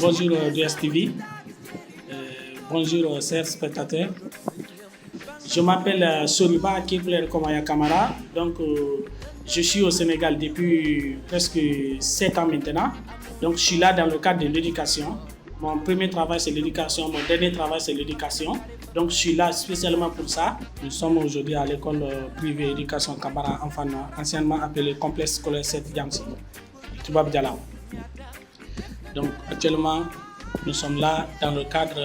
Bonjour DSTV, bonjour chers spectateurs. Je m'appelle Soriba Kipler Komaya Kamara, donc je suis au Sénégal depuis presque 7 ans maintenant. Donc je suis là dans le cadre de l'éducation. Mon premier travail c'est l'éducation, mon dernier travail c'est l'éducation. Donc je suis là spécialement pour ça. Nous sommes aujourd'hui à l'école privée éducation Kabara Enfana, anciennement appelée complexe scolaire 7 Diamsi, Toubab Dialaw. Donc actuellement, nous sommes là dans le cadre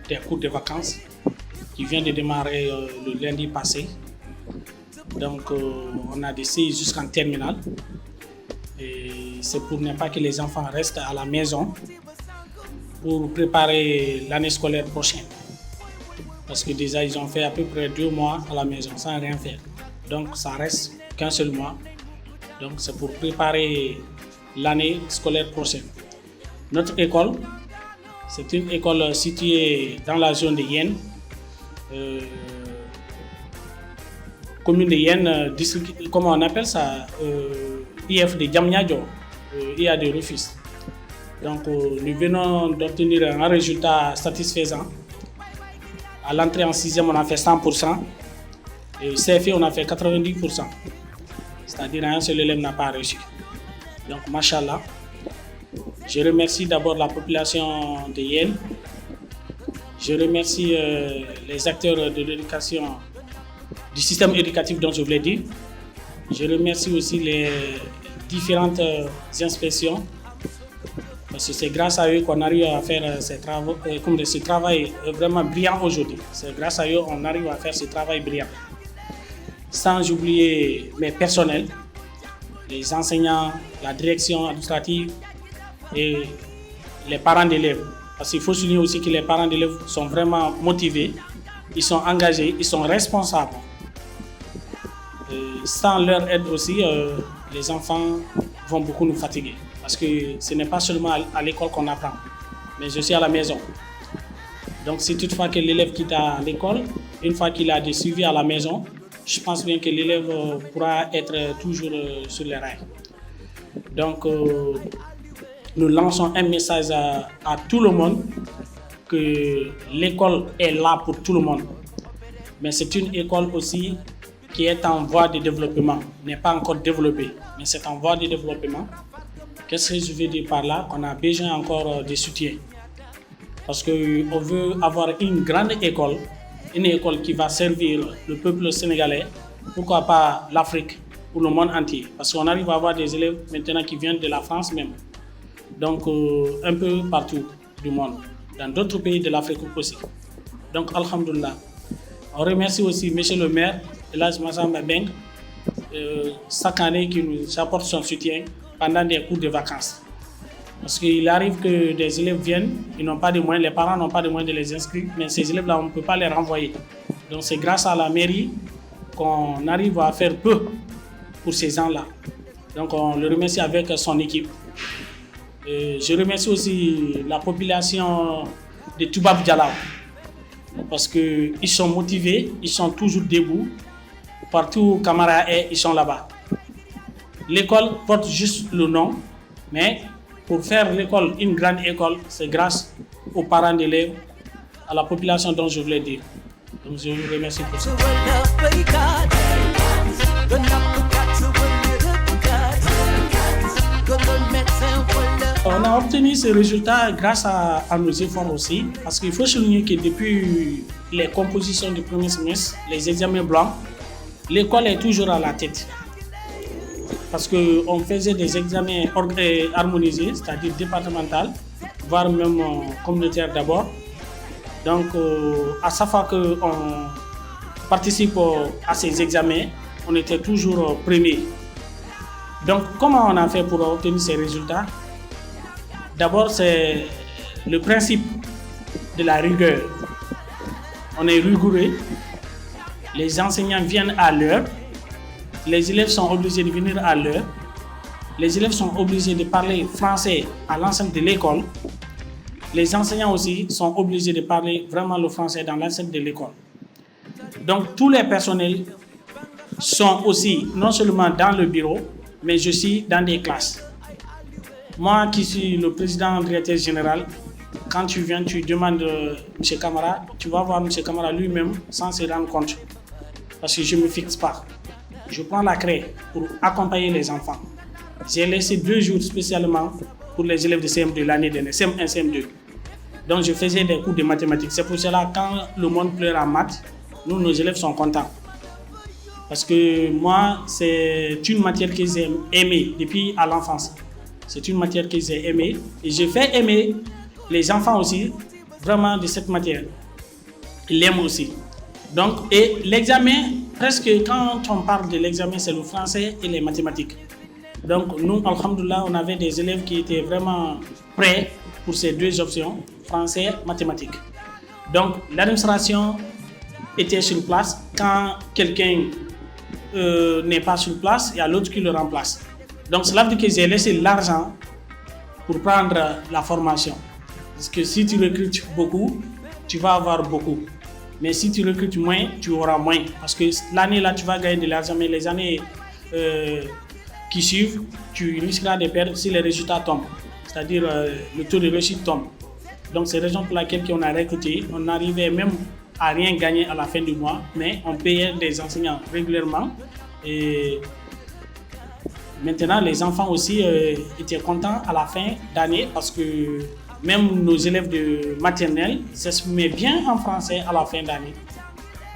des cours de vacances qui vient de démarrer le lundi passé. Donc on a décidé jusqu'en terminale. Et c'est pour ne pas que les enfants restent à la maison pour préparer l'année scolaire prochaine. Parce que déjà ils ont fait à peu près 2 mois à la maison sans rien faire. Donc ça reste qu'un seul mois. Donc c'est pour préparer l'année scolaire prochaine. Notre école, c'est une école située dans la zone de Yen, commune de Yen, district, comment on appelle ça, IF de Diamniadio, IA de Rufisque. Donc nous venons d'obtenir un résultat satisfaisant. À l'entrée en 6e, on a fait 100%, et CFE, on a fait 90%. C'est-à-dire un seul élève n'a pas reçu. Donc, machallah. Je remercie d'abord la population de Yen. Je remercie les acteurs de l'éducation, du système éducatif dont je vous l'ai dit. Je remercie aussi les différentes inspections. Parce que c'est grâce à eux qu'on arrive à faire ce travail vraiment brillant aujourd'hui. C'est grâce à eux qu'on arrive à faire ce travail brillant. Sans oublier mes personnels, les enseignants, la direction administrative, et les parents d'élèves. Parce qu'il faut souligner aussi que les parents d'élèves sont vraiment motivés, ils sont engagés, ils sont responsables. Sans leur aide aussi, les enfants vont beaucoup nous fatiguer. Parce que ce n'est pas seulement à l'école qu'on apprend, mais aussi à la maison. Donc si toutefois que l'élève quitte à l'école, une fois qu'il a des suivis à la maison, je pense bien que l'élève pourra être toujours sur les rails. Donc, nous lançons un message à tout le monde que l'école est là pour tout le monde. Mais c'est une école aussi qui est en voie de développement, n'est pas encore développée, mais c'est en voie de développement. Qu'est-ce que je veux dire par là? On a besoin encore de soutien. Parce qu'on veut avoir une grande école, une école qui va servir le peuple sénégalais, pourquoi pas l'Afrique ou le monde entier. Parce qu'on arrive à avoir des élèves maintenant qui viennent de la France même. Donc un peu partout du monde, dans d'autres pays de l'Afrique aussi. Donc alhamdoulilah. On remercie aussi M. le maire, Elhadji Massamba Beng, chaque année qui nous apporte son soutien pendant des cours de vacances. Parce qu'il arrive que des élèves viennent, ils n'ont pas de moyens, les parents n'ont pas de moyens de les inscrire, mais ces élèves-là, on ne peut pas les renvoyer. Donc c'est grâce à la mairie qu'on arrive à faire peu pour ces gens-là. Donc on le remercie avec son équipe. Je remercie aussi la population de Toubab Dialaw. parce qu'ils sont motivés, ils sont toujours debout. Partout où Camara est, ils sont là-bas. L'école porte juste le nom, mais pour faire l'école une grande école, c'est grâce aux parents d'élèves, à la population dont je voulais dire. Donc je vous remercie pour ça. On a obtenu ces résultats grâce à nos efforts aussi, parce qu'il faut souligner que depuis les compositions du premier semestre, les examens blancs, l'école est toujours à la tête. Parce qu'on faisait des examens harmonisés, c'est-à-dire départemental, voire même communautaire d'abord. Donc, à chaque fois qu'on participe à ces examens, on était toujours premier. Donc, comment on a fait pour obtenir ces résultats? D'abord, c'est le principe de la rigueur. On est rigoureux, les enseignants viennent à l'heure, les élèves sont obligés de venir à l'heure, les élèves sont obligés de parler français à l'enceinte de l'école, les enseignants aussi sont obligés de parler vraiment le français dans l'enceinte de l'école. Donc, tous les personnels sont aussi non seulement dans le bureau, mais aussi dans des classes. Moi qui suis le président directeur général, quand tu viens, tu demandes M. Camara, tu vas voir M. Camara lui-même sans se rendre compte. Parce que je ne me fixe pas. Je prends la craie pour accompagner les enfants. J'ai laissé 2 jours spécialement pour les élèves de CM2 l'année dernière, CM1, CM2. Donc je faisais des cours de mathématiques. C'est pour cela que quand le monde pleure en maths, nous, nos élèves sont contents. Parce que moi, c'est une matière que j'ai aimée depuis à l'enfance. C'est une matière que j'ai aimée et je fais aimer les enfants aussi vraiment de cette matière. Ils l'aiment aussi. Donc, et l'examen, presque quand on parle de l'examen, c'est le français et les mathématiques. Donc, nous, alhamdoulilah, on avait des élèves qui étaient vraiment prêts pour ces 2 options, français, mathématiques. Donc, l'administration était sur place. Quand quelqu'un n'est pas sur place, il y a l'autre qui le remplace. Donc, cela veut dire que j'ai laissé l'argent pour prendre la formation. Parce que si tu recrutes beaucoup, tu vas avoir beaucoup. Mais si tu recrutes moins, tu auras moins. Parce que l'année là, tu vas gagner de l'argent, mais les années qui suivent, tu risqueras de perdre si les résultats tombent. C'est-à-dire le taux de réussite tombe. Donc, c'est la raison pour laquelle on a recruté. On arrivait même à rien gagner à la fin du mois, mais on payait des enseignants régulièrement. Et maintenant, les enfants aussi étaient contents à la fin d'année parce que même nos élèves de maternelle s'exprimaient bien en français à la fin d'année.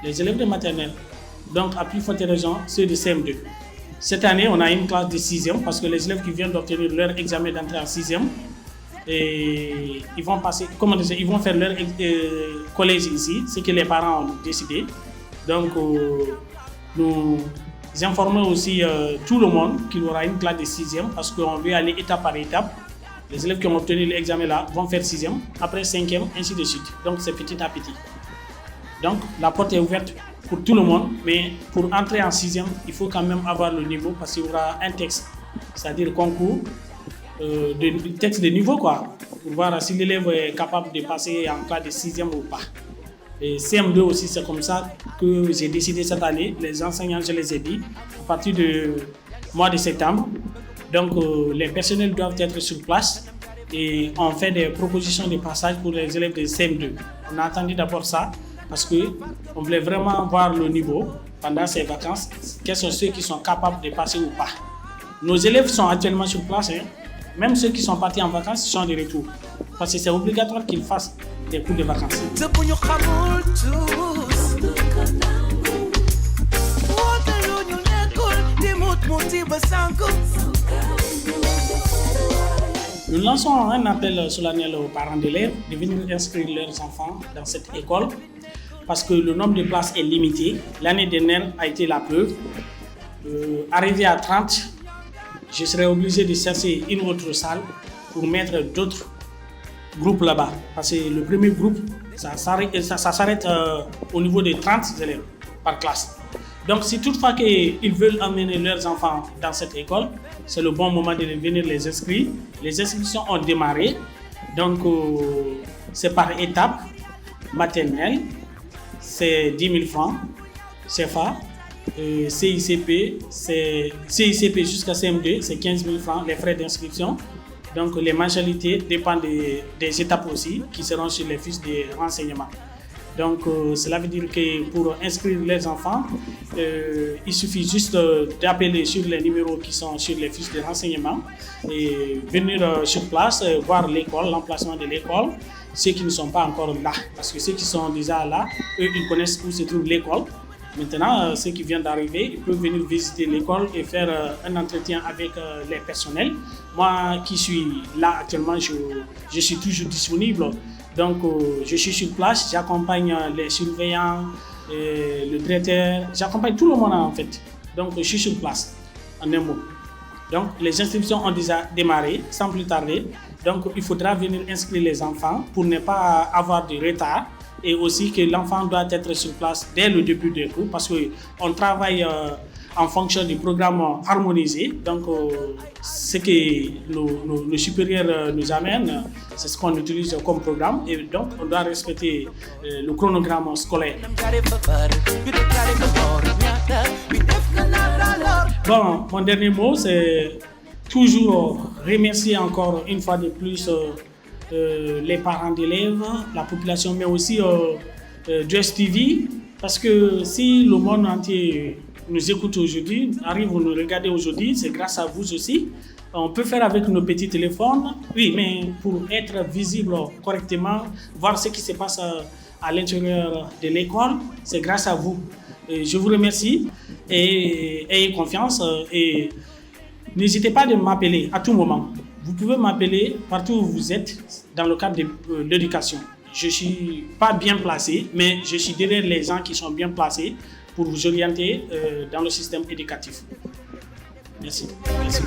Les élèves de maternelle. Donc, à plus forte raison, ceux de CM2. Cette année, on a une classe de 6e parce que les élèves qui viennent d'obtenir leur examen d'entrée en 6e, et ils vont passer, ils vont faire leur collège ici, ce que les parents ont décidé. Donc, nous informons aussi tout le monde qu'il y aura une classe de 6e parce qu'on veut aller étape par étape. Les élèves qui ont obtenu l'examen là vont faire 6e, après 5e, ainsi de suite. Donc, c'est petit à petit. Donc, la porte est ouverte pour tout le monde, mais pour entrer en 6e, il faut quand même avoir le niveau parce qu'il y aura un texte, c'est-à-dire concours, texte de niveau, quoi, pour voir si l'élève est capable de passer en classe de 6e ou pas. Et CM2 aussi, c'est comme ça que j'ai décidé cette année. Les enseignants, je les ai dit, à partir du mois de septembre. Donc, les personnels doivent être sur place et on fait des propositions de passage pour les élèves de CM2. On a attendu d'abord ça parce qu'on voulait vraiment voir le niveau pendant ces vacances. Quels sont ceux qui sont capables de passer ou pas. Nos élèves sont actuellement sur place. Même ceux qui sont partis en vacances sont de retour. Parce que c'est obligatoire qu'ils fassent des cours de vacances. Nous lançons un appel solennel aux parents d'élèves de venir inscrire leurs enfants dans cette école parce que le nombre de places est limité. L'année dernière a été la preuve. Arrivé à 30, je serai obligé de chercher une autre salle pour mettre d'autres groupes là-bas. Parce que le premier groupe, ça s'arrête au niveau de 30 élèves par classe. Donc, si toutefois qu'ils veulent emmener leurs enfants dans cette école, c'est le bon moment de venir les inscrire. Les inscriptions ont démarré. Donc, c'est par étapes, maternelle, c'est 10 000 francs CFA. CICP jusqu'à CM2, c'est 15 000 francs les frais d'inscription. Donc les mensualités dépendent des étapes aussi qui seront sur les fiches de renseignement. Donc cela veut dire que pour inscrire les enfants, il suffit juste d'appeler sur les numéros qui sont sur les fiches de renseignement et venir sur place, voir l'école, l'emplacement de l'école. Ceux qui ne sont pas encore là, parce que ceux qui sont déjà là, eux, ils connaissent où se trouve l'école. Maintenant, ceux qui viennent d'arriver, ils peuvent venir visiter l'école et faire un entretien avec les personnels. Moi qui suis là actuellement, je suis toujours disponible. Donc, je suis sur place, j'accompagne les surveillants, le directeur, j'accompagne tout le monde en fait. Donc, je suis sur place, en un mot. Donc, les inscriptions ont déjà démarré, sans plus tarder. Donc, il faudra venir inscrire les enfants pour ne pas avoir de retard. Et aussi que l'enfant doit être sur place dès le début des cours parce qu'on travaille en fonction du programme harmonisé. Donc, ce que le supérieur nous amène, c'est ce qu'on utilise comme programme. Et donc, on doit respecter le chronogramme scolaire. Bon, mon dernier mot, c'est toujours remercier encore une fois de plus les parents d'élèves, la population, mais aussi Just TV, parce que si le monde entier nous écoute aujourd'hui, arrive à nous regarder aujourd'hui, c'est grâce à vous aussi. On peut faire avec nos petits téléphones, oui, mais pour être visible correctement, voir ce qui se passe à l'intérieur de l'école, c'est grâce à vous. Et je vous remercie et ayez confiance et n'hésitez pas de m'appeler à tout moment. Vous pouvez m'appeler partout où vous êtes dans le cadre de l'éducation. Je ne suis pas bien placé, mais je suis derrière les gens qui sont bien placés pour vous orienter dans le système éducatif. Merci. Merci.